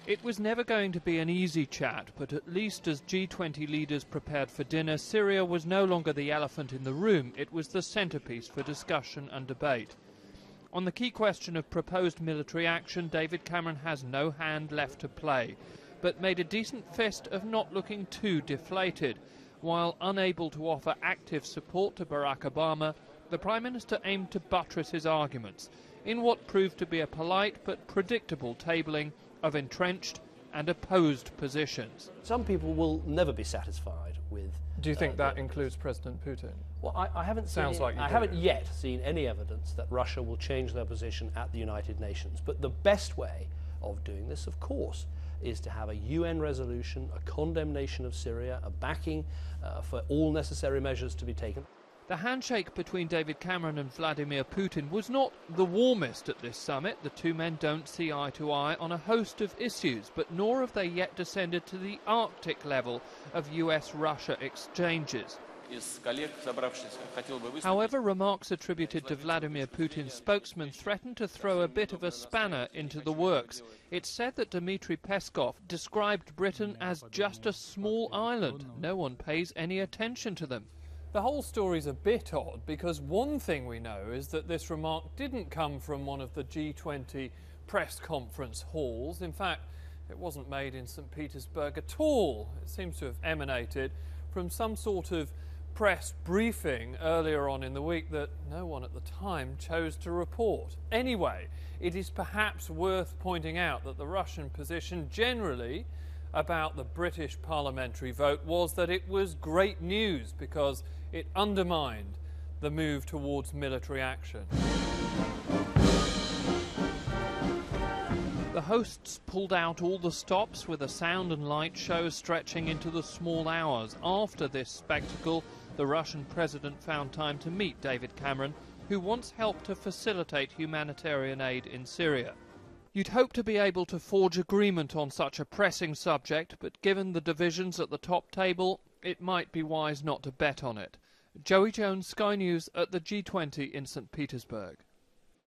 It was never going to be an easy chat, but at least as G20 leaders prepared for dinner, Syria was no longer the elephant in the room. It was the centrepiece for discussion and debate. On the key question of proposed military action, David Cameron has no hand left to play, but made a decent fist of not looking too deflated. While unable to offer active support to Barack Obama, the Prime Minister aimed to buttress his arguments in what proved to be a polite but predictable tabling of entrenched and opposed positions. Some people will never be satisfied with... Do you think that includes President Putin? Well, I haven't yet seen any evidence that Russia will change their position at the United Nations. But the best way of doing this, of course, is to have a UN resolution, a condemnation of Syria, a backing for all necessary measures to be taken. The handshake between David Cameron and Vladimir Putin was not the warmest at this summit. The two men don't see eye to eye on a host of issues, but nor have they yet descended to the Arctic level of US-Russia exchanges. However, remarks attributed to Vladimir Putin's spokesman threatened to throw a bit of a spanner into the works. It's said that Dmitry Peskov described Britain as just a small island. No one pays any attention to them. The whole story's a bit odd because one thing we know is that this remark didn't come from one of the G20 press conference halls. In fact, it wasn't made in St. Petersburg at all. It seems to have emanated from some sort of press briefing earlier on in the week that no one at the time chose to report. Anyway, it is perhaps worth pointing out that the Russian position generally about the British parliamentary vote was that it was great news because it undermined the move towards military action. The hosts pulled out all the stops with a sound and light show stretching into the small hours. After this spectacle, the Russian president found time to meet David Cameron, who once helped to facilitate humanitarian aid in Syria. You'd hope to be able to forge agreement on such a pressing subject, but given the divisions at the top table, it might be wise not to bet on it. Joey Jones, Sky News at the G20 in St. Petersburg.